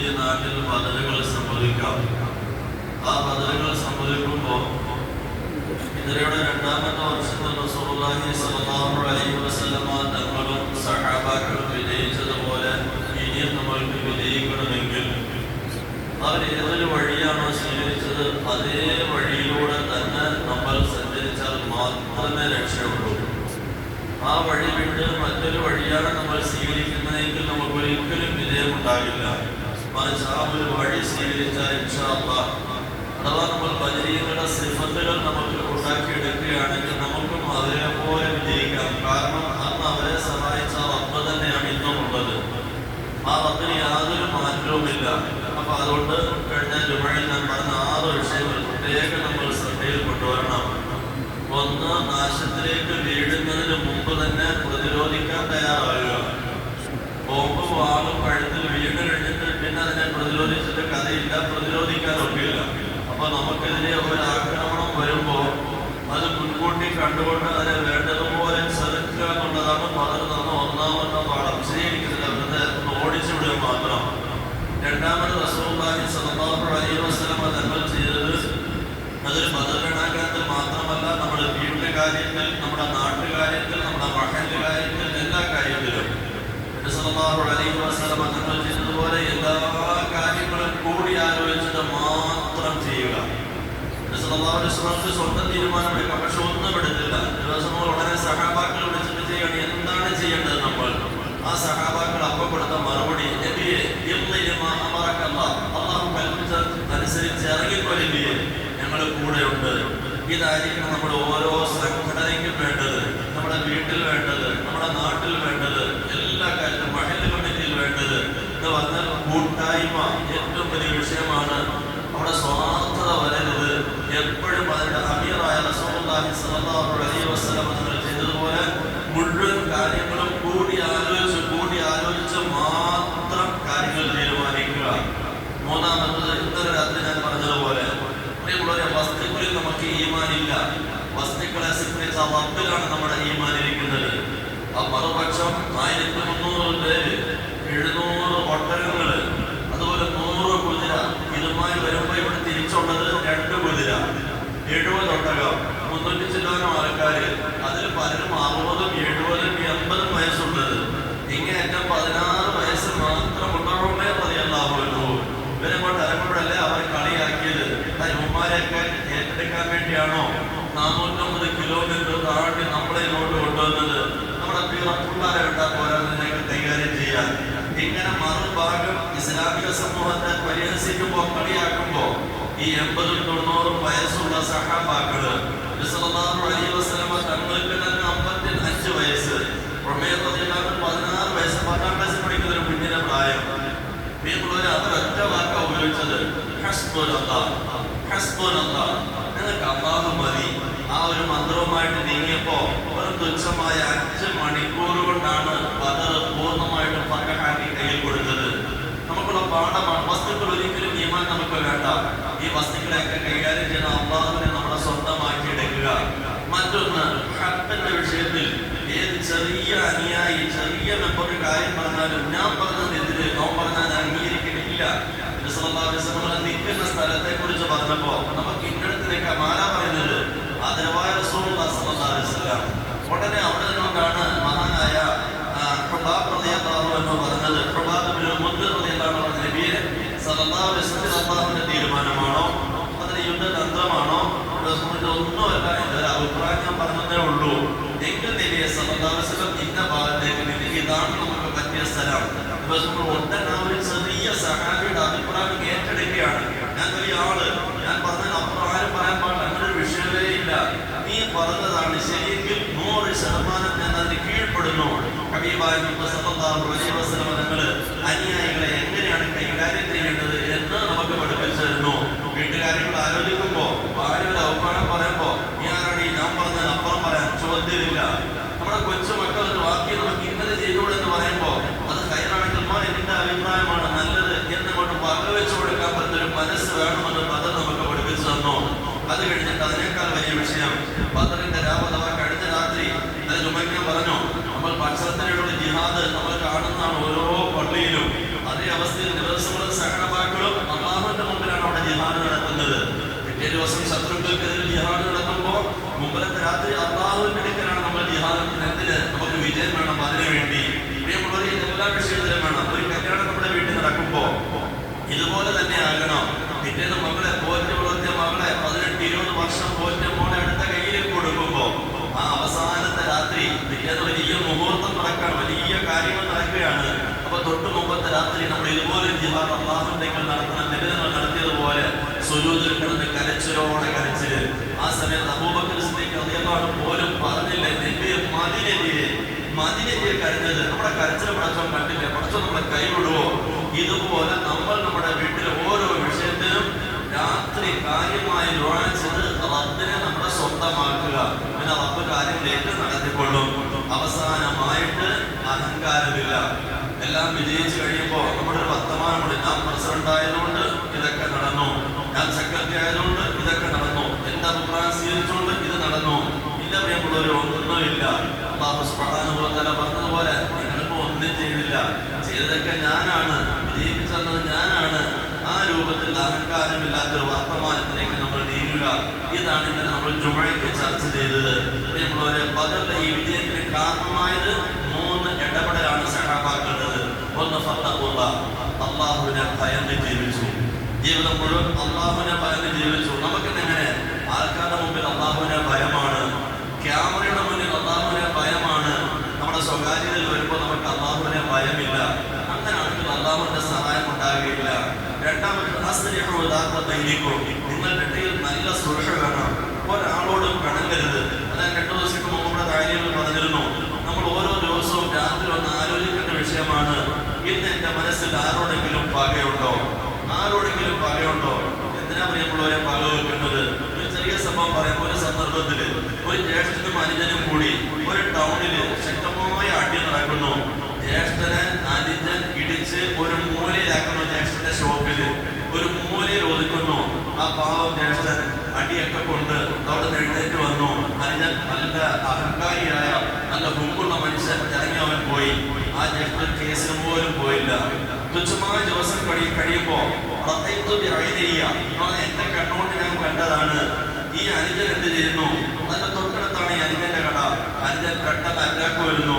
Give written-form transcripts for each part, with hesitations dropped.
ഈ നാട്ടിൽ ബദലുകൾ സംഭവിക്കാം. ആ ബദലുകൾ സംഭവിക്കുമ്പോൾ ഹിജ്റയുടെ രണ്ടാമത്തെ വർഷത്തിൽ റസൂലുള്ളാഹി സ്വല്ലല്ലാഹു അലൈഹി വസല്ലമ തങ്ങളും സഹാബാക്കളും വിജയിച്ചതുപോലെ ഇനിയും നമ്മൾക്ക് വിജയിക്കണമെങ്കിൽ അവർ ഏതൊരു വഴിയാണോ സ്വീകരിച്ചത് അതേ വഴിയിലൂടെ തന്നെ നമ്മൾ സഞ്ചരിച്ചാൽ മാത്രമേ രക്ഷയുള്ളൂ. ആ വഴി വിട്ട് മറ്റൊരു വഴിയാണ് നമ്മൾ സ്വീകരിക്കുന്നതെങ്കിൽ നമുക്ക് ഒരിക്കലും വിജയമുണ്ടാകില്ല. മറിച്ച് ആ ഒരു വഴി സ്വീകരിച്ചാൽ ഇൻഷാ അല്ലാഹ് അഥവാ നമ്മൾ ബദരീങ്ങളുടെ സിഫത്തുകൾ നമുക്ക് ഉണ്ടാക്കിയെടുക്കുകയാണെങ്കിൽ നമുക്കും അതേപോലെ വിജയിക്കാം. കാരണം അന്ന് അവരെ സഹായിച്ച റബ്ബ് തന്നെയാണ് ഇന്നും ഉള്ളത്. ആ റബ്ബിന് യാതൊരു മാറ്റവുമില്ല. അപ്പൊ അതുകൊണ്ട് കഴിഞ്ഞ ജുമയിൽ ഞാൻ പറഞ്ഞ 6 വിഷയങ്ങൾ പ്രത്യേകം നമ്മൾ ശ്രദ്ധയിൽ കൊണ്ടുവരണം. ഒന്ന്, നാശത്തിലേക്ക് വീഴുന്നതിന് മുമ്പ് തന്നെ പ്രതിരോധിക്കാൻ തയ്യാറാകുക. ബോംബ് വാളും കഴുത്തിൽ വീണ് കഴിഞ്ഞിട്ട് പിന്നെ അതിനെ പ്രതിരോധിച്ചിട്ട് കഥയില്ല, പ്രതിരോധിക്കാനൊക്കെയില്ല. അപ്പൊ നമുക്കെതിരെ ഒരു ആക്രമണം വരുമ്പോൾ അത് മുൻകൂട്ടി കണ്ടുകൊണ്ട് അതിനെ വേണ്ടതുപോലെ ചെറുക്കുക എന്നുള്ളതാണ് പലർ തന്ന ഒന്നാമത്തെ പാഠം. ശരിയിരിക്കുന്നില്ല, വെറുതെ ഒന്ന് ഓടിച്ചു വിടുക മാത്രം. രണ്ടാമത് റസൂലുള്ളാഹി സ്വല്ലല്ലാഹു അലൈഹി വസല്ലമ തങ്ങൾ ചെയ്തത് അതൊരു ബദർ മാത്രമല്ല, നമ്മുടെ വീട്ടിലെ കാര്യത്തിൽ, നമ്മുടെ നാട്ടുകാര്യത്തിൽ, നമ്മുടെ മഹല്ല് കാര്യത്തിൽ, എല്ലാ കാര്യത്തിലും റസൂലുള്ളാഹി അലൈഹി വസല്ലമ തങ്ങൾ ചെയ്തതുപോലെ എല്ലാ കാര്യങ്ങളും കൂടി ആലോചിച്ചിട്ട് മാത്രം ചെയ്യുക. റസൂലുള്ളാഹി അലൈഹി വസല്ലം സ്വന്തം തീരുമാനമെടുക്കാം, പക്ഷെ ഒന്നും എടുത്തില്ല. ദിവസങ്ങൾ ഉടനെ സഹാബാക്കൾ വിളിച്ചിട്ട് ചെയ്യണം, എന്താണ് ചെയ്യേണ്ടത് നമ്മൾ. ആ സഹാബാക്കൾ അപ്പം കൊടുത്ത മറുപടി, അല്ലാഹു കൽപ്പിച്ച അനുസരിച്ച് ഇറങ്ങിക്കൊല്ലുകയെ ഞങ്ങൾ കൂടെയുണ്ട്. ഇതായിരിക്കണം നമ്മുടെ ഓരോ സംഘടനയ്ക്കും വേണ്ടത്, നമ്മുടെ വീട്ടിൽ വേണ്ടത്, നമ്മുടെ നാട്ടിൽ വേണ്ടത്, എല്ലാ കാര്യത്തിലും മഹല്ല് കമ്മിറ്റിയിൽ വേണ്ടത് എന്ന് പറഞ്ഞാൽ കൂട്ടായ്മ ഏറ്റവും വലിയ വിഷയമാണ്. അവിടെ സ്വാർത്ഥത വരരുത്. എപ്പോഴും അതിന്റെ അമീറായ റസൂലുള്ളാഹി സ്വല്ലല്ലാഹു അലൈഹി വസല്ലം തങ്ങൾ ചെയ്തതുപോലെ മുഴുവൻ കാര്യങ്ങളും കൂടി ആലോചിച്ച് മാത്രം കാര്യങ്ങൾ തീരുമാനിക്കുക. മൂന്നാമത്തത് ഇന്നലെ രാത്രി ഞാൻ പറഞ്ഞതുപോലെ വസ്തുക്കളിൽ നമുക്ക് ഈമാനില്ല. വസ്തുക്കളെ സംബന്ധിച്ച റബ്ബിലാണ് നമ്മുടെ ഈമാൻ ഇരിക്കുന്നത്. ആ മറുപക്ഷം 1300 പേര്, 700 ഒട്ടകങ്ങള്, അതുപോലെ 100 കുതിര, ഇതുമായി വരുമ്പോ ഇവിടെ തിരിച്ചുള്ളത് 2 കുതിര, 70 ഒട്ടകം, 300 ചില്ലാനം ആൾക്കാര്, അതിൽ പലരും 60, 70, 80 വയസ്സുള്ളത്. ഇങ്ങേറ്റം 16 വയസ്സ് മാത്രം ഉള്ളവരുമേ പറയാവുള്ളൂ. ഇവരെ കൊണ്ട് ഇറങ്ങുമ്പോഴല്ലേ അവരെ കളിയാക്കിയത്. ഉമ്മാരെയൊക്കെ ഏറ്റെടുക്കാൻ വേണ്ടിയാണോ 450 കിലോമീറ്റർ താണ്ടി നമ്മളെ ഇങ്ങോട്ട് കൊണ്ടുവന്നത്? നമ്മുടെ പിള്ളേരെ വിട്ടാൽ പോരാതിനൊക്കെ കൈകാര്യം ചെയ്യാൻ. ഇങ്ങനെ മറുഭാഗം ഇസ്ലാമിക സമൂഹത്തെ പരിഹസിക്കുമ്പോ, കളിയാക്കുമ്പോ ഈ 80, 90 വയസ്സുള്ള സഹാബാക്കള് റസൂലുള്ളാഹി അലൈഹി വസല്ലമ തങ്ങൾക്ക് തന്നെ 55 വയസ്സ്, 16 വയസ്സ്, 10 വയസ്സ് പഠിക്കുന്നതിന് കുഞ്ഞിന്റെ പ്രായം. അവർ ഒറ്റ വാക്ക ഉപയോഗിച്ചത് നിങ്ങൾക്ക് അല്ലാഹു മതി. ആ ഒരു മന്ത്രവുമായിട്ട് നീങ്ങിയപ്പോ ഒരു തുച്ഛമായ 5 മണിക്കൂർ കൊണ്ടാണ് ബദർ പൂർണ്ണമായിട്ടും ഫതഹാക്കി കയ്യിൽ കൊടുത്തത്. നമുക്കുള്ള പാഠമാണ്. വസ്തുക്കൾ ഒരിക്കലും ഈമാൻ നമുക്ക് വേണ്ട. ഈ വസ്തുക്കളെയൊക്കെ കൈകാര്യം ചെയ്യുന്ന അല്ലാഹുവിനെ നമ്മളെ സ്വന്തമാക്കി എടുക്കുക. മറ്റൊന്ന്, ഹഖിന്റെ വിഷയത്തിൽ ഏത് ചെറിയ അനുയായി, ചെറിയ മെമ്പർ കാര്യം പറഞ്ഞാലും ഞാൻ പറഞ്ഞതിനെതിരെ നോൻ പറഞ്ഞാൽ ഞാൻ അംഗീകരിക്കുന്നില്ല. നിൽക്കുന്ന സ്ഥലത്തെ കുറിച്ച് പറഞ്ഞപ്പോ നമുക്ക് ഇന്നടത്തിലേക്ക് മാറാ പറയുന്നത് ആദരവായ റസൂലുള്ളാഹി സ്വല്ലല്ലാഹു അലൈഹി വസല്ലം. ഉടനെ അവിടെ നിന്നുകൊണ്ടാണ് മഹാനായ അള്ളാഹുവിന്റെ തീരുമാനമാണോ അതിന് യുദ്ധതന്ത്രമാണോ ഒന്നുമല്ല, ഇതൊരു അഭിപ്രായം ഞാൻ പറഞ്ഞതേ ഉള്ളൂ. എങ്കിൽ നബിയെ സല്ലല്ലാഹു അലൈഹി വസല്ലം ഇന്ന ഭാഗത്തേക്ക് നിന്ന് ഇതാണ് നമുക്ക് പറ്റിയ സ്ഥലം. ഉടനെ ഒരു ചെറിയ സഹാബിയുടെ അഭിപ്രായം ഏറ്റെടുക്കുകയാണ്. ഞാൻ വലിയ ആള്, ഞാൻ പറഞ്ഞതിന് അപ്പുറം ആരും പറയാൻ പാടില്ല, അങ്ങനെ ഒരു വിഷയമേ ഇല്ല. നീ പറഞ്ഞതാണ് ശരിയെങ്കിൽ 100% ഞാൻ അതിന് കീഴ്പ്പെടുന്നു. ഹബീബായ നബി സല്ലല്ലാഹു അലൈഹി വസല്ലം തങ്ങൾ അനുയായികളെ എങ്ങനെയാണ് കൈകാര്യം ചെയ്യേണ്ടത് എന്ന് നമുക്ക് പഠിപ്പിച്ചു തരുന്നു. വീട്ടുകാര്യങ്ങൾ ആലോചിക്കുമ്പോ ഭാര്യ ഒരു അഭിപ്രായം പറയുമ്പോ ഞാനാണ് ഞാൻ പറഞ്ഞതിന് അപ്പുറം പറയാൻ ചോദ്യമില്ല. നമ്മുടെ കൊച്ചു മക്കൾ ഒരു വാക്യം നമുക്ക് ഇന്നലെ ചെയ്തൂടെ എന്ന് പറയുമ്പോ അത് ഹൈറാണെങ്കിൽ നിന്റെ അഭിപ്രായമാണ്, ജിഹാദ് അള്ളാഹുണ്ടെങ്കിൽ നടത്തണം. നിബിധങ്ങൾ നടത്തിയതുപോലെ സുജൂദിൽ കിടന്ന് കരച്ചിലോടെ കരച്ചില്. ആ സമയത്ത് അബൂബക്കർ സിദ്ദീഖ് റളിയല്ലാഹു അൻഹു പോലും പറഞ്ഞില്ലേ, നബിയെ മദീനയെ കരഞ്ഞത്. നമ്മുടെ കരച്ചിൽ പടച്ചോൻ കണ്ടില്ലേ? പടച്ചോൻ നമ്മളെ കൈവിടുവോ? ഇതുപോലെ നമ്മൾ നമ്മുടെ വീട്ടിലെ ഓരോ വിഷയത്തിനും രാത്രി കാര്യമായി ദുആ ചെയ്ത് റബ്ബിനെ നമ്മുടെ സ്വന്തമാക്കുക. പിന്നെ റബ്ബ് കാര്യങ്ങൾ ഏറ്റവും നടത്തിക്കൊള്ളും. അവസാനമായിട്ട് അഹങ്കാരമില്ല. എല്ലാം വിജയിച്ചു കഴിയുമ്പോൾ നമ്മുടെ ഒരു വർത്തമാനമുണ്ട്. ഞാൻ പ്രസിഡന്റ് ആയതുകൊണ്ട് ഇതൊക്കെ നടന്നു, ഞാൻ സെക്രട്ടറി ആയതുകൊണ്ട് ഇതൊക്കെ നടന്നു, എന്റെ അഭിപ്രായം സ്വീകരിച്ചുകൊണ്ട് ഇത് നടന്നു. ഇല്ല പ്രിയമുള്ളവർ, ഒന്നുമില്ല. അല്ലാഹു സുബ്ഹാനഹു വ തആല പറഞ്ഞതുപോലെ നിങ്ങൾക്ക് ഒന്നും ചെയ്തില്ല, ചെയ്തതൊക്കെ ഞാനാണ്, വിജയിപ്പിച്ചത് ഞാനാണ്. ആ രൂപത്തിൽ അഹങ്കാരമില്ലാത്തൊരു വർത്തമാനത്തിലേക്ക് നമ്മൾ നീങ്ങുക. ഇതാണ് ഇന്നലെ നമ്മൾ ജുമഅയ്ക്ക് ചർച്ച ചെയ്തത്. പ്രിയമുള്ളവരെ, ബദറിലെ ഈ വിജയത്തിന് കാരണമായത് 3 ഇടപെടലാണ് സഹാബാക്കളുടേത്. ഒന്ന് ഫത്തഖുല്ലാഹ്, അല്ലാഹുവിനെ ഭയന്ന് ജീവിച്ചു. ജീവിതം മുഴുവൻ അല്ലാഹുവിനെ ഭയന്ന് ജീവിച്ചു. നമുക്കെങ്ങനെ ആൾക്കാരുടെ മുമ്പിൽ അല്ലാഹുവിനെ ഭയമാണ്, ക്യാമറയുടെ മുന്നിൽ അല്ലാഹുവിനെ ഭയമാണ്, നമ്മുടെ സ്വകാര്യതയിൽ വരുമ്പോൾ നമുക്ക് അല്ലാഹുവിനെ ഭയമില്ല. അങ്ങനെയാണെങ്കിൽ അല്ലാഹുവിന്റെ സഹായം ഉണ്ടാകുകയില്ല. രണ്ടാമത് നിങ്ങളുടെ ഇടയിൽ നല്ല സുരക്ഷ വേണം. ഒരാളോടും പിണങ്ങരുത്. അതായത് 2 ദിവസത്തിന് മുമ്പ് നമ്മുടെ കാര്യങ്ങൾ പറഞ്ഞിരുന്നു. നമ്മൾ ഓരോ ദിവസവും രാത്രി ഒന്ന് ആലോചിക്കേണ്ട വിഷയമാണ്, ഇന്ന് എന്റെ മനസ്സിൽ ആരോടെങ്കിലും പകയുണ്ടോ? ആരോടെങ്കിലും പകയുണ്ടോ? എന്തിനാ പ്രിയമുള്ളവരെ പക വെക്കുന്നത്? ഒരു ചെറിയ സംഭവം പറയാം. ഒരു സന്ദർഭത്തില് ഒരു ജ്യേഷ്ഠനും അനുജനും കൂടി ഒരു ടൗണില് ശക്തമായ അടി നടക്കുന്നു. ജ്യേഷ്ഠനെ അനുജൻ ഇടിച്ച് ഒരു മൂലയിലാക്കുന്നു. ജ്യേഷ്ഠന്റെ ഷോപ്പില് ഒരു മൂലയിൽ ഒതുക്കുന്നു. ആ പാവം ജ്യേഷ്ഠൻ അടിയൊക്കെ കൊണ്ട് അവിടെ എഴുന്നേറ്റ് വന്നു. അനുജൻ നല്ല അഹങ്കാരിയായ നല്ല മുമ്പുള്ള മനുഷ്യൻ ഇറങ്ങി അവൻ പോയി. ആ ജ്യേഷ്ഠൻ കേസിന് പോലും പോയില്ല. തുച്ഛമായ ദിവസം കഴിയുമ്പോ എന്റെ കണ്ണുകൊണ്ട് ഞാൻ കണ്ടതാണ്. ഈ അനുജൻ എന്ത് ചെയ്യുന്നു? നല്ല തൊട്ടടുത്താണ് ഈ അനുജന്റെ കട. അനുജൻ പെട്ടെന്ന് അറ്റാക്ക് വരുന്നു.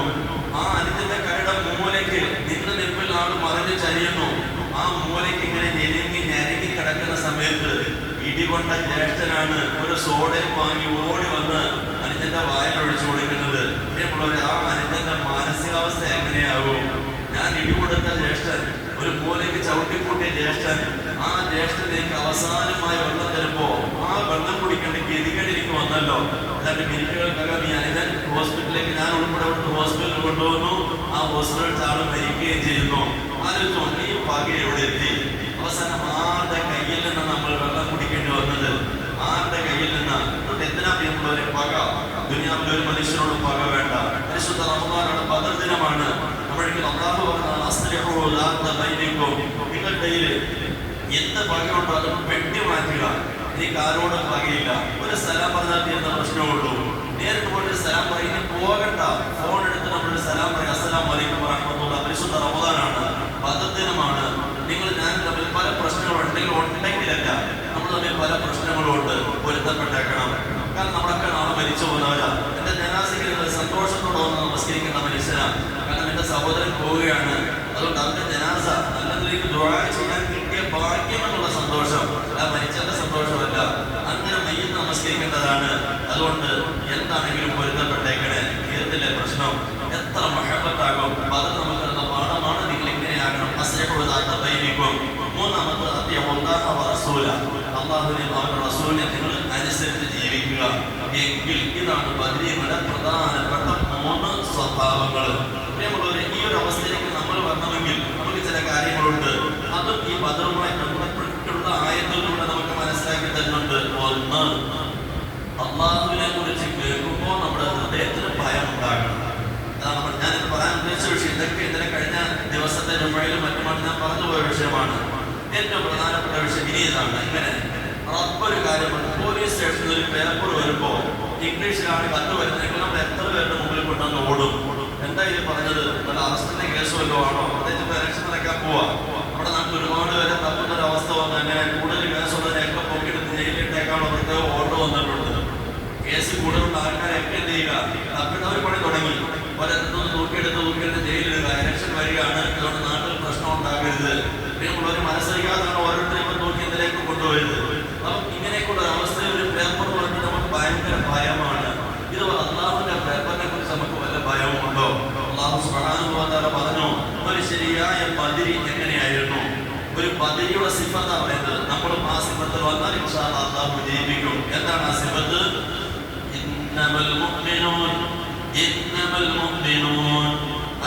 ആ അനുജന്റെ കടയുടെ മൂലയ്ക്ക് നിന്ന് നിപ്പിൽ ആൾ മറിഞ്ഞ് ചരിയുന്നു. ആ മൂലയ്ക്ക് ഇങ്ങനെ ഞെരുങ്ങി കിടക്കുന്ന സമയത്ത് ഇടികൊണ്ട ജ്യേഷ്ഠനാണ് ഒരു സോഡയും വാങ്ങി ഓടി വന്ന് അനുജന്റെ വായിൽ ഒഴിച്ചു കൊടുക്കുന്നത്. ആ അനുജന്റെ മാനസികാവസ്ഥ എങ്ങനെയാകും? ഞാൻ ഇടികൊടുത്ത ജ്യേഷ്ഠൻ, ഒരു മൂലയ്ക്ക് ചവിട്ടിക്കൂട്ടിയ ജ്യേഷ്ഠൻ, ആ ജ്യേഷ്ഠനിലേക്ക് അവസാനമായി വെള്ളം തരുമ്പോ ആ വെള്ളം കുടിക്കേണ്ട ഗതികേട് എനിക്ക് വന്നല്ലോ. അല്ലാണ്ട് മിനിറ്റുകൾക്കകം ഈ അനുജൻ ഹോസ്പിറ്റലിലേക്ക് ഞാൻ ഉൾപ്പെടെ ഹോസ്പിറ്റലിൽ കൊണ്ടുവന്നു. ആ ഹോസ്പിറ്റലിൽ ആള് മരിക്കുകയും ചെയ്യുന്നു. ആലോചിച്ചോ, ഈ പക എവിടെ എത്തി? അവസാനം ആരുടെ കയ്യിൽ നിന്ന് നമ്മൾ വെള്ളം കുടിക്കേണ്ടി വന്നത്? ആരുടെ കയ്യിൽ നിന്ന്? എന്തിനാ പ്രിയമുള്ളവരെ പക? ദുനിയാവിലെ ഒരു മനുഷ്യനോട് പക വേണ്ട. പരിശുദ്ധ റമദാനാണ്, ബദർ ദിനമാണ്. നമ്മൾക്ക് അല്ലാഹു നിങ്ങളുടെ എന്ത് പകയുണ്ടോ അത് വെട്ടി മാറ്റുക. എനിക്ക് ആരോടും പകയില്ല. ഒരു സലാം പറഞ്ഞാൽ തീരുന്ന പ്രശ്നമുള്ളൂ. നേരിട്ട് പോയിട്ട് സലാം പറയുന്നത് പോകണ്ട. ഫോൺ എടുത്ത് നമ്മൾ സലാം പറയും. അസ്സലാമു അലൈക്കും വറഹ്മത്തുള്ളാഹി. പരിശുദ്ധ റമദാനാണ്, ബദർ ദിനമാണ്. നിങ്ങൾ ഞാൻ തമ്മിൽ പല പ്രശ്നങ്ങളുണ്ടെങ്കിലല്ല, നമ്മൾ തമ്മിൽ പല പ്രശ്നങ്ങളുണ്ട്. പൊരുത്തപ്പെട്ടേക്കണം. കാരണം നമ്മളൊക്കെ നാളെ മരിച്ചു പോകുന്നവരാ. എന്റെ ജനാസയ്ക്ക് സന്തോഷത്തോടെ വന്ന് നമസ്കരിക്കുന്ന മനുഷ്യനാണ്. കാരണം എന്റെ സഹോദരൻ പോവുകയാണ്. അതുകൊണ്ട് അവന്റെ ജനാസ നല്ല നിലയ്ക്ക് ദുആ ചെയ്യാൻ കിട്ടിയ ഭാഗ്യം എന്നുള്ള സന്തോഷം, ആ മരിച്ചതിന്റെ സന്തോഷമല്ല. അങ്ങനെ മയ്യത്ത് നമസ്കരിക്കേണ്ടതാണ്. അതുകൊണ്ട് എന്താണെങ്കിലും പൊരുത്തപ്പെട്ടേക്കണേ. തീർത്തില്ലേ പ്രശ്നം? എത്ര മഹബത്താകും. അത് നമുക്ക് തന്ന പാഠമാണ്. നിങ്ങൾ ഇങ്ങനെയാകണം. മൂന്നാമത്തെ അള്ളാഹുവിനെയും അവരുടെ റസൂലിനെ നിങ്ങൾ അനുസരിച്ച് ജീവിക്കുക. എങ്കിൽ ഇതാണ് ബദരീങ്ങളുടെ പ്രധാനപ്പെട്ട 3 സ്വഭാവങ്ങൾ. പ്രിയമുള്ളവരെ, ഈ ഒരു അവസ്ഥയിലേക്ക് നമ്മൾ വരണമെങ്കിൽ നമുക്ക് ചില കാര്യങ്ങളുണ്ട്. അതും ഈ ബദറുമായി ബന്ധപ്പെട്ടുള്ള ആയത്തുകളിലൂടെ നമുക്ക് മനസ്സിലാക്കി തരുന്നുണ്ട്. ഒന്ന്, അള്ളാഹുവിനെ കുറിച്ച് കേൾക്കുമ്പോൾ നമ്മുടെ ഹൃദയത്തിന് ഭയം ഉണ്ടാകണം. ഞാൻ പറയാൻ ഉദ്ദേശിച്ച വിഷയം ഇതൊക്കെ ഇതിനെ കഴിഞ്ഞ ദിവസത്തെ ജുമഅയിലും മറ്റുമായിട്ട് ഞാൻ പറഞ്ഞു പോയ വിഷയമാണ്. ഏറ്റവും പ്രധാനപ്പെട്ട വിഷയം ഇനി ഇതാണ്. ഇങ്ങനെ റബ്ബൊരു കാര്യം, പോലീസ് സ്റ്റേഷനിൽ ഒരു പേപ്പർ വരുമ്പോൾ ഇംഗ്ലീഷിലാണ് കത്ത് വരുന്നതെങ്കിൽ നമ്മൾ എത്ര പേരുടെ മുമ്പിൽ കൊണ്ടുവന്ന് ഓടും. എന്താ ഇത് പറഞ്ഞത്? നല്ല അറസ്റ്റിന്റെ കേസ് വല്ലതും ആണോ? പ്രത്യേകിച്ച് ഇലക്ഷൻ നടക്കാൻ പോവാ. നമ്മുടെ നാട്ടിൽ ഒരുപാട് പേരെ തപ്പുന്ന ഒരു അവസ്ഥ വന്ന് അങ്ങനെ കൂടുതൽ കേസുള്ളതിനെയൊക്കെ പൊക്കിയെടുത്ത് ജയിലിട്ടേക്കാണോ പ്രത്യേക ഓർഡർ വന്നിട്ടുണ്ട്. കേസ് കൂടുതലുള്ള ആൾക്കാരെയൊക്കെ എന്ത് ചെയ്യുക? തപ്പിട്ടവർ പണി തുടങ്ങി. പലയിടത്തും തൂക്കിയെടുത്ത് ജയിലിടുക. ഇലക്ഷൻ വരികയാണ്. അതുകൊണ്ട് നാട്ടിൽ പ്രശ്നം ഉണ്ടാകരുത്. പ്രിയമുള്ളവർ, മനസ്സിലാക്കാതാണ് ഓരോരുത്തരും ഇപ്പം തൂക്കി ഇതിലേക്ക് കൊണ്ടുപോയത്. അപ്പം ഇങ്ങനെയൊക്കെയുള്ള അവസ്ഥയിൽ ഒരു പേപ്പർ പറഞ്ഞിട്ട് നമുക്ക് ഭയങ്കര ഭയമാണ്. ഇത് അള്ളാഹുവിന്റെ പേപ്പറിനെ കുറിച്ച് നമുക്ക് വല്ല ഭയവുമുണ്ടോ? അല്ലാഹു സുബ്ഹാനഹു വ തആല പറഞ്ഞു, ഒരു ശരിയായ ബദരി എങ്ങനെയായിരുന്നു? ഒരു ബദരിയുടെ സിഫത്ത് പറയുന്നത്. നമ്മളും ആ സിഫത്ത് വന്നാൽ ഇൻഷാ അല്ലാഹ് അല്ലാഹു വിജയിപ്പിക്കും. എന്താണ് ആ സിഫത്ത്? ഇന്നമൽ മുഅ്മിനൂൻ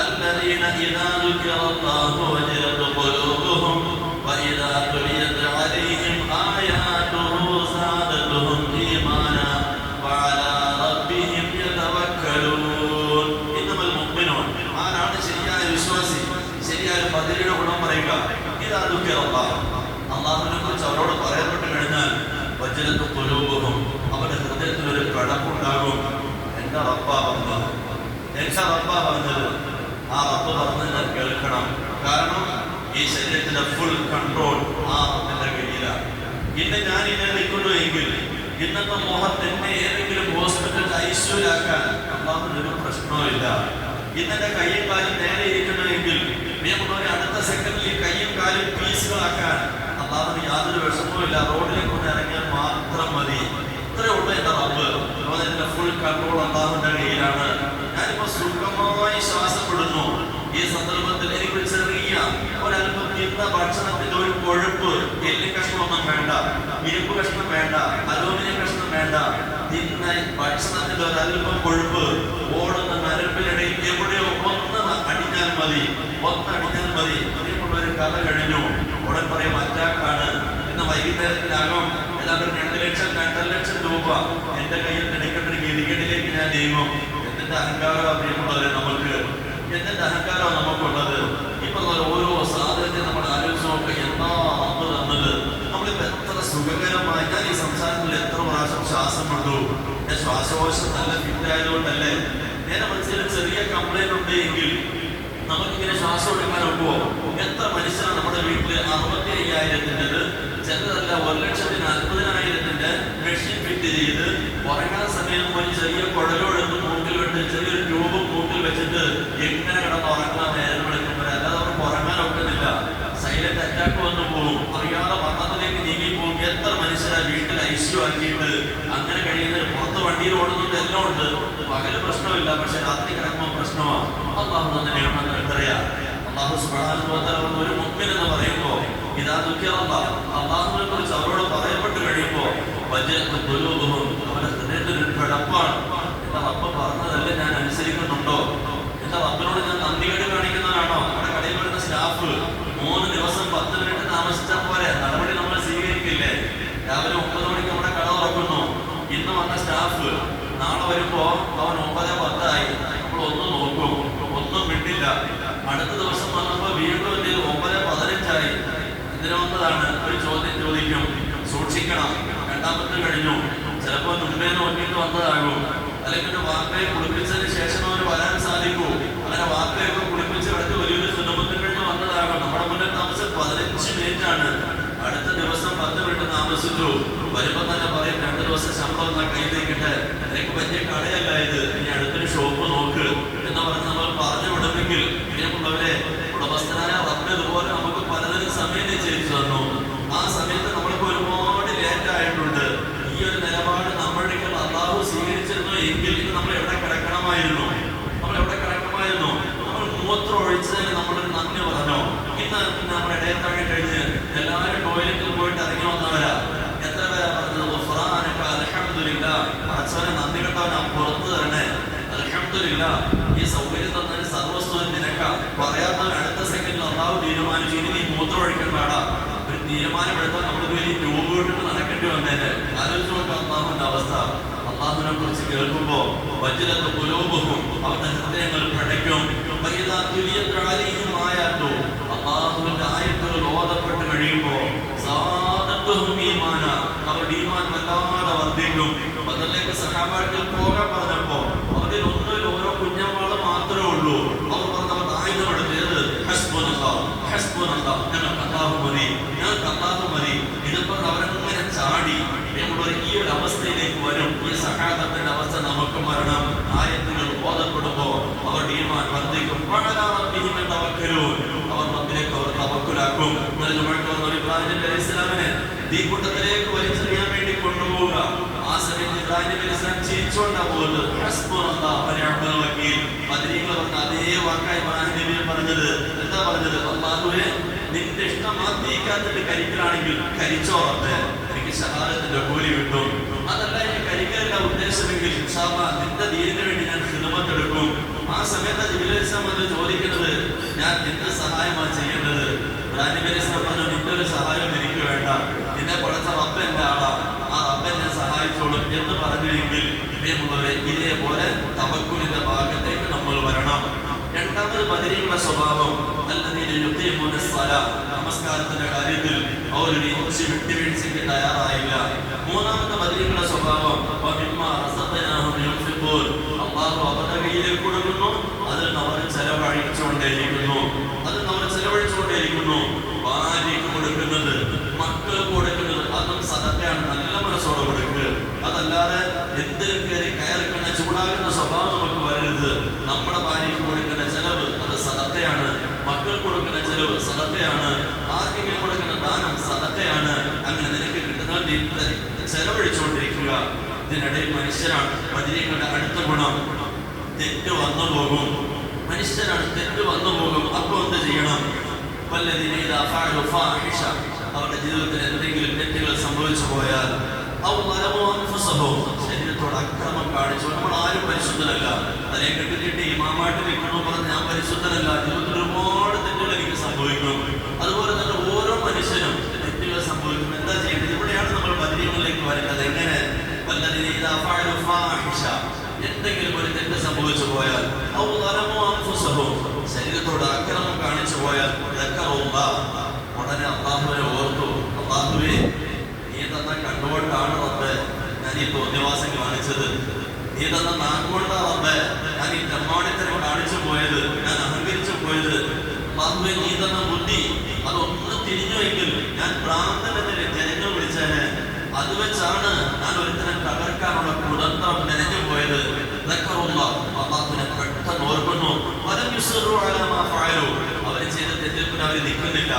الذين إذا ذكر الله وجلت قلوبهم وإذا تليت عليهم آياته زادتهم إيمانا وعلى ربهم يتوكلون. إنما المؤمنون ആരാണ് ശരിയായ വിശ്വാസി, ശരിയായ ബദരിയുടെ ഗുണം പറയുക? ഇദാ ദുഃഖിറ അല്ലാഹ്, അല്ലാഹുവിനെ കുറിച്ച് അവരോട് പറയപ്പെട്ട് കഴിഞ്ഞാൽ വജലത്ത് ഖുലൂബുഹും, അവരുടെ ഹൃദയത്തിൽ ഒരു കടപ്പുണ്ടാകും. എന്റെ റബ്ബാ പറഞ്ഞത്, എന്റെ റബ്ബാ പറഞ്ഞത്, ആ റബ്ബ് പറഞ്ഞത് കേൾക്കണം. കാരണം ഈ ശരീരത്തിന്റെ ഫുൾ കൺട്രോൾ ആ റബ്ബിന്റെ കയ്യിലാണ്. ഇന്ന് ഞാൻ ഇങ്ങനെ നിൽക്കുന്നു എങ്കിൽ ഇന്നത്തെ മോഹത്തിനെ ഏതെങ്കിലും ഹോസ്പിറ്റലിൽ ഐശ്വര്യാക്കാൻ അല്ലാഹുവിന് ഒരു പ്രശ്നവുമില്ല. ഇന്നെന്റെ കയ്യും കാലും നേരെ ഇരിക്കണമെങ്കിൽ പ്രിയമുള്ളവരെ അടുത്ത സെക്കൻഡിൽ ഈ കയ്യും കാലും പീസുകളാക്കാൻ അല്ലാഹുവിന് യാതൊരു വിഷമവുമില്ല. റോഡിലേക്ക് കൊണ്ട് ഇറങ്ങിയാൽ മാത്രം മതി. ഇത്രയേ ഉള്ളൂ എന്റെ റബ്ബ്. അതിന്റെ ഫുൾ കൺട്രോൾ അല്ലാഹുവിന്റെ കയ്യിലാണ്. ഞാനിപ്പോ സുഖമായി ശ്വാസപ്പെടുന്നു. ഈ സന്ദർഭത്തിൽ എനിക്ക് ചെറിയ ഒരല്പം തിന്ന ഭക്ഷണത്തിന്റെ ഒരു കൊഴുപ്പ്, എല്ല് കഷ്ണമൊന്നും വേണ്ട, ഇരുമ്പ് കഷ്ണം വേണ്ട, അലൂമിനിയം കഷ്ണം വേണ്ട, തിന്ന ഭക്ഷണത്തിന്റെ ഒരല്പം കൊഴുപ്പ് ഓടുന്ന നരമ്പിനിടയിൽ എവിടെയോ ഒന്ന് അടിഞ്ഞാൽ മതി, ഒന്നടിഞ്ഞാൽ മതി. അതിനുള്ളൊരു കഥ കഴിഞ്ഞു. ഉടൻ പറയും അറ്റാക്കാണ്. ഇന്ന് വൈകുന്നേരത്തിനകം ഏതാണ്ട് 2 ലക്ഷം 2.5 ലക്ഷം രൂപ എന്റെ കയ്യിൽ എടുക്കേണ്ട ഗതികേടിലേക്ക് ഞാൻ നീങ്ങും. എന്തിന്റെ അഹങ്കാരം പ്രിയമുള്ളവരെ നമുക്ക്, എന്തിന്റെ അഹങ്കാരം നമുക്കുള്ളത്? ഇപ്പൊ ഓരോ സാധനത്തെ നമ്മൾ ആലോചിച്ച് നോക്കുക. എന്താ നമ്മൾ തന്നത്? നമ്മളിപ്പോ എത്ര സുഖകരമായി, ഞാൻ ഈ സംസാരത്തിൽ എത്ര പ്രാവശ്യം ശ്വാസം വിട്ടു. എന്റെ ശ്വാസകോശം നല്ല ഫിറ്റ് ആയതുകൊണ്ടല്ലേ. നേരെ മനസ്സിൽ ചെറിയ കംപ്ലൈന്റ് ഉണ്ട് എങ്കിൽ നമുക്കിങ്ങനെ ശ്വാസം എടുക്കാൻ ഒക്കുമോ? എത്ര മനുഷ്യരാണ് നമ്മുടെ വീട്ടില് 65,000-ൻ്റെത്, ചിലതല്ല 1,40,000-ന്റെ മെഷീൻ ഫിറ്റ് ചെയ്ത് ഉറങ്ങാൻ സമയം പോയി ചെറിയ കുഴലെടുത്ത് മൂക്കിൽ വിട്ട് ചെറിയൊരു ട്യൂബ് മൂക്കിൽ വെച്ചിട്ട് എങ്ങനെ കിടന്ന് ഉറങ്ങാൻ നേരം വിളിക്കുമ്പോൾ അല്ലാതെ അവർക്ക് ഉറങ്ങാൻ ഒക്കുന്നില്ല. സൈലന്റ് അറ്റാക്ക് വന്നു പോകും, അറിയാതെ മരണത്തിലേക്ക് നീങ്ങി പോകും. എത്ര മനുഷ്യരാ വീട്ടിൽ ഐസിയു ആക്കിയിട്ട് അങ്ങനെ കഴിയുന്നതിന് പുറത്ത് വണ്ടിയിൽ ഓടുന്നുണ്ട്, എല്ലാം ഉണ്ട്. പകല് പ്രശ്നമില്ല, പക്ഷെ രാത്രി കിടക്കുമ്പോൾ പ്രശ്നമാണ്. അല്ലാഹു തന്നെയാണ് എത്രയാ. അല്ലാഹു സുബ്ഹാനഹു വ തആല ഒരു മുഅ്മിൻ എന്ന് പറയുമ്പോൾ ഇദാ ദുഃഖിറ അല്ലാഹ്, അല്ലാഹുവിനെ കുറിച്ച് അവരോട് പറയപ്പെട്ട് കഴിയുമ്പോൾ വജലത്ത് ഖുലൂബുഹും, അവരുടെ ഹൃദയത്തിൽ ഒരു കടപ്പാണ്. എന്റെ റബ്ബ് പറഞ്ഞതല്ലേ ഞാൻ അനുസരിക്കുന്നുണ്ടോ? എന്റെ റബ്ബിനോട് ഞാൻ നന്ദികേട് കാണിക്കുന്നതാണോ? നമ്മുടെ കടയിൽ വരുന്ന സ്റ്റാഫ് 3 ദിവസം 10 മിനിറ്റ് താമസിച്ചാൽ പോലെ നടപടി നമ്മൾ സ്വീകരിക്കില്ലേ? രാവിലെ 9 മണിക്ക് നമ്മുടെ കട തുറക്കുന്നു. ഇന്ന് വന്ന സ്റ്റാഫ് നാളെ വരുമ്പോ അവൻ 9:10 ആയി. നമ്മൾ ഒന്നും നോക്കും, ഒന്നും മിണ്ടില്ല. അടുത്ത ദിവസം വന്നപ്പോ വീണ്ടും 9:15 ആയി. എന്തിനു വന്നതാണ്? ഒരു ചോദ്യം ചോദിക്കും. സൂക്ഷിക്കണം, രണ്ടാമത്തെ കഴിഞ്ഞു. ചിലപ്പോ മുൻപേ നോക്കിയിട്ട് വന്നതാകും. അല്ലെങ്കിൽ വാപ്പയെ കുളിപ്പിച്ചതിന് ശേഷം അവന് വരാൻ സാധിക്കൂ. അങ്ങനെ വാപ്പയൊക്കെ കുളിപ്പിച്ച് അടുത്ത് വലിയൊരു സുലഭത്തിൽ കഴിഞ്ഞ് വന്നതാകും. നമ്മുടെ മുന്നിൽ താമസം 15 മിനിറ്റ് ആണ്. അടുത്ത ദിവസം 10 മിനിറ്റ് താമസിച്ചു. വരുമ്പോ തന്നെ പറയും 2 ദിവസം ശമ്പളം എന്നാ കയ്യിലേക്കിട്ട്, എനിക്ക് പറ്റിയ കടയല്ല ഇത്, ഇനി അടുത്തൊരു ഷോപ്പ് നോക്ക് എന്ന് പറഞ്ഞ് നമ്മൾ പറഞ്ഞു വിടുമെങ്കിൽ പ്രിയമുള്ളവരെ, ഉടമസ്ഥനായ റബ്ബ് ഇതുപോലെ നമുക്ക് പലതിനും സമയം നിശ്ചയിച്ചു തന്നു. ആ സമയത്ത് നമ്മൾക്ക് ഒരുപാട് ലേറ്റ് ആയിട്ടുണ്ട്. ഈ ഒരു നിലപാട് നമ്മളുടെ അല്ലാഹു സ്വീകരിച്ചിരുന്നു എങ്കിൽ ഇത് നമ്മൾ എവിടെ കിടക്കണമായിരുന്നു? നമ്മൾ എവിടെ കിടക്കണമായിരുന്നു? നമ്മൾ മൂത്രം ഒഴിച്ചതിന് നമ്മളൊരു നന്ദി പറഞ്ഞോ? ഇന്ന് നമ്മുടെ ഇടയത്താഴം കഴിഞ്ഞ് എല്ലാവരും ടോയ്ലറ്റിൽ പോയിട്ട് ഇറങ്ങി വന്നവരാ. എത്ര പേരാ പറഞ്ഞത് അൽഹംദുലില്ലാഹ്, അച്ഛനെ നന്ദി കെട്ടവനാ, പുറത്ത് തരണേ, അൽഹംദുലില്ലാഹ്, ഈ സൗകര്യം തന്നതിന് സർവസ്വം നിനക്കാം. പറയാത്തവൻ അടുത്ത സെക്കൻഡിൽ അല്ലാഹു തീരുമാനിച്ചു ഇനി നീ മൂത്രം ഒഴിക്കണ്ടാടാ. ഒരു തീരുമാനമെടുത്താൽ നമ്മൾക്ക് വലിയ ട്യൂബ് വിട്ടിട്ട് നടക്കേണ്ടി വന്നേനെ. ആലോചിച്ച് നോക്കാം അല്ലാഹുവിന്റെ അവസ്ഥ. അല്ലാഹുവിനെ കുറിച്ച് കേൾക്കുമ്പോ വജലത്ത് ഖുലൂബുഹും, അവരുടെ ഹൃദയങ്ങൾ പിടയ്ക്കും. വഇദാ തുലിയത് അലൈഹിം ആയാതു, അല്ലാഹുവിന്റെ ആയത്തുകൾ ഓതപ്പെട്ട് കഴിയുമ്പോ സാദത്തുഹും ഈമാന, അവരുടെ ഈമാൻ വല്ലാതെ വർദ്ധിക്കും. ബദറിലേക്ക് സഹാബാക്കൾ പോകാൻ പറഞ്ഞപ്പോ അവരിൽ ഒന്നിൽ ഓരോ കുഞ്ഞമ്മാള് മാത്രമേ ഉള്ളൂ. അവർ പറഞ്ഞവർ ആയുധമെടുത്തത് ഹസ്ബുനല്ലാഹ്, ഹസ്ബുനല്ലാഹ്, ഞങ്ങൾക്ക് അല്ലാഹു മതി, ഞങ്ങൾക്ക് അല്ലാഹു മതി. ഇതിപ്പോൾ അവരങ്ങനെ ചാടി ഈ ഒരു അവസ്ഥയിലേക്ക് വരും. ഈ സഹാബത്തിന്റെ അവസ്ഥ നമുക്ക് വരണം. ആയത്തുകൾ ഓതപ്പെടുമ്പോ അവരുടെ ഈമാൻ വർദ്ധിക്കും. അവർ റബ്ബിലേക്ക് അവർ തവക്കുലാക്കും. ഇബ്രാഹിം നബി അലൈഹിസ്സലാമിനെ തീക്കൂട്ടത്തിലേക്ക് വലിച്ചെറിയാൻ വേണ്ടി കൊണ്ടുപോവുക. ആ സമയത്ത് ഇബ്രാഹിം നബി അലൈഹിസ്സലാം ചിരിച്ചുകൊണ്ടാ പോകുന്നത്. ഹസ്ബുനല്ലാഹു വ നിഅമൽ വകീൽ. ബദരീകൾ പറഞ്ഞ അതേ വാക്കായി ഇബ്രാഹിം നബി പറഞ്ഞത്. എന്താ പറഞ്ഞത്? അല്ലാഹുവേ, നിന്റെ ഇഷ്ടം തീക്കാത്തിട്ട് കരിക്കലാണെങ്കിൽ കരിച്ചോറത്തെ എനിക്ക് ഷഹാദത്തിന്റെ കൂലി കിട്ടും. അതല്ല എനിക്ക് കരിക്കലല്ല ഉദ്ദേശമെങ്കിൽ ഇൻഷാ അല്ലാഹ് നിന്റെ ദീനിന് വേണ്ടി ഞാൻ ഖിദ്മത്ത് എടുക്കും. ആ സമയത്ത് ജിബ്രീൽ അലൈഹിസ്സലാം വന്ന് ചോദിക്കുന്നത് ഞാൻ എന്ത് സഹായമാണ് ചെയ്യേണ്ടത്? ഇബ്രാഹിം നബി അലൈഹിസ്സലാം പറഞ്ഞു നിന്റെ ഒരു സഹായം എനിക്ക് വേണ്ട, നിന്നെ പടച്ച റബ്ബ് എന്റെ ആളാണ്, ആ റബ്ബ് എന്നെ സഹായിച്ചോളും എന്ന് പറഞ്ഞെങ്കിൽ ഇതേപോലെ തവക്കുലിന്റെ ഭാഗത്തേക്ക് നമ്മൾ വരണം. രണ്ടാമത് ബദരീങ്ങളുടെ സ്വഭാവം നമസ്കാരത്തിന്റെ കാര്യത്തിൽ അവരൊരു ഇഞ്ച് വിട്ടുവീഴ്ചയ്ക്ക് തയ്യാറായില്ല. മൂന്നാമത്തെ ബദരീങ്ങളുടെ സ്വഭാവം അള്ളാഹു അവരുടെ കയ്യിലേക്ക് കൊടുക്കുന്നു, അതിൽ അവർ ചെലവഴിച്ചുകൊണ്ടേയിരിക്കുന്നു. ഭാര്യയ്ക്ക് കൊടുക്കുന്നത്, മക്കൾക്ക് കൊടുക്കുന്നത് അതും സദഖയാണ്. നല്ല മനസ്സോടെ കൊടുക്കുക. അതല്ലാതെ എന്തിനും കയറിക്കുന്ന ചൂടാകുന്ന സ്വഭാവം നമുക്ക് വരരുത്. നമ്മുടെ ഭാര്യയ്ക്ക് കൊടുക്കുന്ന ചെലവ് അത് സദഖയാണ്, മക്കൾക്ക് കൊടുക്കുന്ന ചെലവ് സദഖയാണ്, ആർക്കെങ്കിലും കൊടുക്കുന്ന ദാനം സദഖയാണ്. അങ്ങനെ നിനക്ക് കിട്ടുന്ന ചെലവഴിച്ചുകൊണ്ടിരിക്കുക. ഇതിനിടയിൽ മനുഷ്യനാണ് ബദരീങ്ങളുടെ അടുത്ത ഗുണം, തെറ്റ് വന്നു പോകും. മനുഷ്യനാണ്, തെറ്റ് വന്നു പോകും. അപ്പോൾ എന്ത് ചെയ്യണം? അവരുടെ ജീവിതത്തിൽ എന്തെങ്കിലും തെറ്റുകൾ സംഭവിച്ചു പോയാൽ ശരീരത്തോട് അക്രമം കാണിച്ചു. നമ്മൾ ആരും പരിശുദ്ധനല്ല. അതിനെ കെട്ടിട്ട് ഇമാമായിട്ട് നിൽക്കണോ പറഞ്ഞ് ഞാൻ പരിശുദ്ധനല്ല. ജീവിതത്തിൽ ഒരുപാട് തെറ്റുകൾ എനിക്ക് സംഭവിക്കും. അതുപോലെ തന്നെ ഓരോ മനുഷ്യനും തെറ്റുകൾ സംഭവിക്കും. എന്താ ചെയ്യേണ്ടത്? ഇവിടെയാണ് നമ്മൾ ബദരീങ്ങളിലേക്ക് വരുന്നത്. എങ്ങനെ? എന്തെങ്കിലും ഒരു തെറ്റ് സംഭവിച്ചു പോയാൽ ശരീരത്തോട് അക്രമം കാണിച്ചു പോയാൽ ഉടനെ അള്ളാഹുവിനെ ഓർത്തു. അള്ളാഹുവേ, നീ തന്ന കണ്ണുകൊണ്ടാണ് റബ്ബേ ഞാൻ ഈ തോന്നിവാസം കാണിച്ചത്. നീ തന്ന നാക്കുകൊണ്ടാണ് റബ്ബേ ഞാൻ ഈ തെമ്മാടിത്തരം കാണിച്ചു പോയത്, ഞാൻ അഹങ്കരിച്ചു പോയത്. അള്ളാഹുവേ, നീ തന്ന ബുദ്ധി അതൊന്ന് തിരിഞ്ഞുവെങ്കിൽ ഞാൻ ഭ്രാന്തനെതിരെ ജനങ്ങൾ വിളിച്ചേനെ. അത് വെച്ചാണ് ഞാൻ ഒരുത്തരം തകർക്കാനുള്ള കുതന്ത്രം നിലഞ്ഞു പോയത്. അള്ളാഹുവിനെ പെട്ടെന്ന് ഓർക്കുന്നു. അവര് ചെയ്ത തെറ്റിൽ അവർ നിൽക്കുന്നില്ല.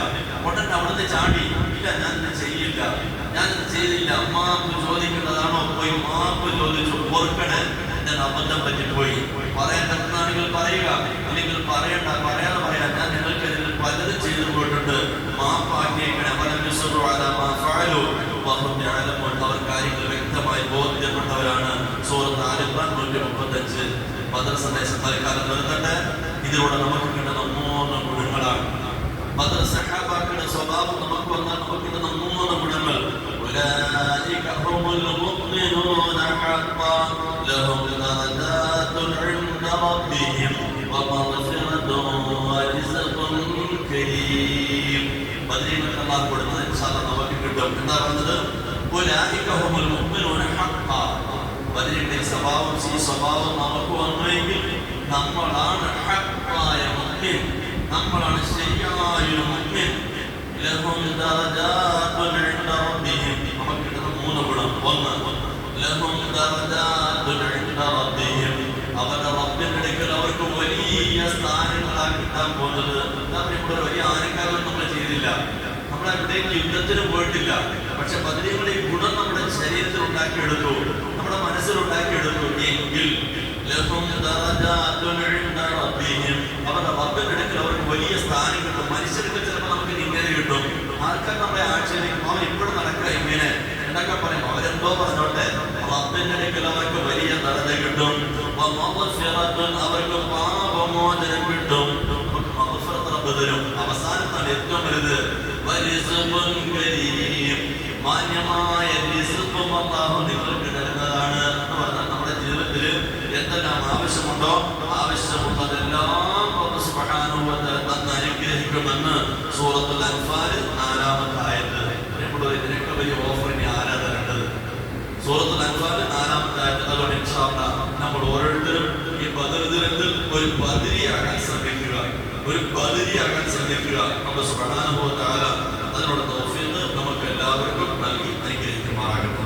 ഉടനെ അവിടുന്ന് ചാടി, ഇല്ല ഞാനിത് ചെയ്യില്ല, ഞാനിത് ചെയ്തില്ല. മാപ്പ് ചോദിക്കേണ്ടതാണോ? പോയി മാപ്പ് ചോദിച്ചു. ഓർക്കണേ, ഞാൻ അബദ്ധം പറ്റിപ്പോയി. പറയാൻ പറ്റുന്നാണെങ്കിൽ പറയുക, അല്ലെങ്കിൽ പറയണ്ട, പറയാതെ പറയാം. ഞാൻ നിങ്ങൾക്ക് പലതും ചെയ്തു പോയിട്ടുണ്ട്, മാപ്പാക്കിയേക്കണേ. അവർ കാര്യങ്ങൾ വ്യക്തമായി ബോധ്യപ്പെട്ടവരാണ്. സൂറത്ത് ആൽ ഇംറാൻ 135. ബദർ സന്ദേശം തൽക്കാലം നിർത്തട്ടെ. ഇതിലൂടെ നമുക്ക് കിട്ടുന്ന 3 ഗുണങ്ങളാണ്. ബദർ സഹാബാക്കളുടെ സ്വഭാവം നമുക്ക് വന്നാൽ നമുക്ക് കിട്ടുന്ന 3 ഗുണങ്ങൾ. ഉലൈക ഹുമുൽ മുഅ്മിനൂന ഹഖ്ഖൻ ലഹും ദറജാതുൻ ഇൻദ റബ്ബിഹിം വമഗ്ഫിറതുൻ വറിസ്ഖുൻ കരീം. ബദരീങ്ങൾക്ക് അല്ലാഹു കൊടുത്തത് ഇൻഷാ അല്ലാഹ് നമുക്ക് കിട്ടും. എന്താ പറഞ്ഞത്? ഉലൈക ഹുമുൽ മുഅ്മിനൂന ഹഖ്ഖൻ. ബദരീന്റെ സ്വഭാവം, ഈ സ്വഭാവം നമുക്ക് വന്നുവെങ്കിൽ നമ്മളാണ് ഹഖ്ഖായ മുഅ്മിൻ, നമ്മളാണ് ശരിയായ മുഅ്മിൻ. ലഹും ദറജാതുൻ ഇൻദ റബ്ബിഹിം. നമുക്ക് കിട്ടുന്ന 3 ഗുണം. 1, ലഹും ദറജാതുൻ ഇൻദ റബ്ബിഹിം. അവരുടെ റബ്ബിന്റെ അടുക്കൽ അവർക്ക് വലിയ സ്ഥാനങ്ങളാണ് കിട്ടാൻ പോകുന്നത്. ഇവിടെ വലിയ ആനക്കാരൊന്നും നമ്മൾ ചെയ്തില്ല, നമ്മൾ എവിടേക്ക് യുദ്ധത്തിന് പോയിട്ടില്ല. പക്ഷെ ബദരീങ്ങളുടെ ഈ ഗുണം നമ്മുടെ ശരീരത്തിൽ ഉണ്ടാക്കിയെടുത്തു, നമ്മുടെ മനസ്സിൽ ഉണ്ടാക്കിയെടുത്തു എങ്കിൽ അവരുടെ റബ്ബിന്റെ അടുക്കൽ അവർക്ക് വലിയ സ്ഥാനം കിട്ടും. മനുഷ്യർക്ക് ചിലപ്പോൾ നമുക്ക് ഇങ്ങനെ കിട്ടും. ആൾക്കാർ നമ്മളെ ആക്ഷേപിക്കും, അവൻ ഇപ്പോഴും നടക്കുക ഇങ്ങനെ എന്നൊക്കെ പറയും. അവരെന്തോ പറഞ്ഞോട്ടെ, റബ്ബിന്റെ അടുക്കൽ അവർക്ക് വലിയ ദറജ കിട്ടും. അവർക്ക് പാപമോചനം കിട്ടും. അവസാനത്താണ് ഏറ്റവും വലുത് മാന്യമായ അല്ലാഹു നിങ്ങൾക്ക് തരുന്നതാണ് എന്ന് പറഞ്ഞാൽ നമ്മുടെ ജീവിതത്തിൽ എന്തെല്ലാം ആവശ്യമുണ്ടോ ആവശ്യമുള്ളതെല്ലാം അല്ലാഹു സുബ്ഹാനഹു വ തആല തന്ന് അനുഗ്രഹിക്കുമെന്ന് സൂറത്തുൽ അൻഫാൽ 4-ാമത്തെ ആയത്ത്. ഇതിനൊക്കെ വലിയ ഓഫർ ഇനി ആരാ തരേണ്ടത്? സൂറത്തുൽ അൻഫാൽ 4-ാമത്തെ ആയത്ത്. അതുകൊണ്ട് ഇൻഷാ അല്ലാഹ് നമ്മൾ ഓരോരുത്തരും ഈ ബദർ ദിനത്തിൽ ഒരു ബദരിയാകാൻ ശ്രമിക്കുക, ഒരു ബദരിയാകാൻ ശ്രമിക്കുക. അല്ലാഹു സുബ്ഹാനഹു വ തആല അതിനുള്ള തൗഫീഖ് നമുക്ക് എല്ലാവർക്കും നൽകി അനുഗ്രഹിക്കുമാറാകട്ടെ.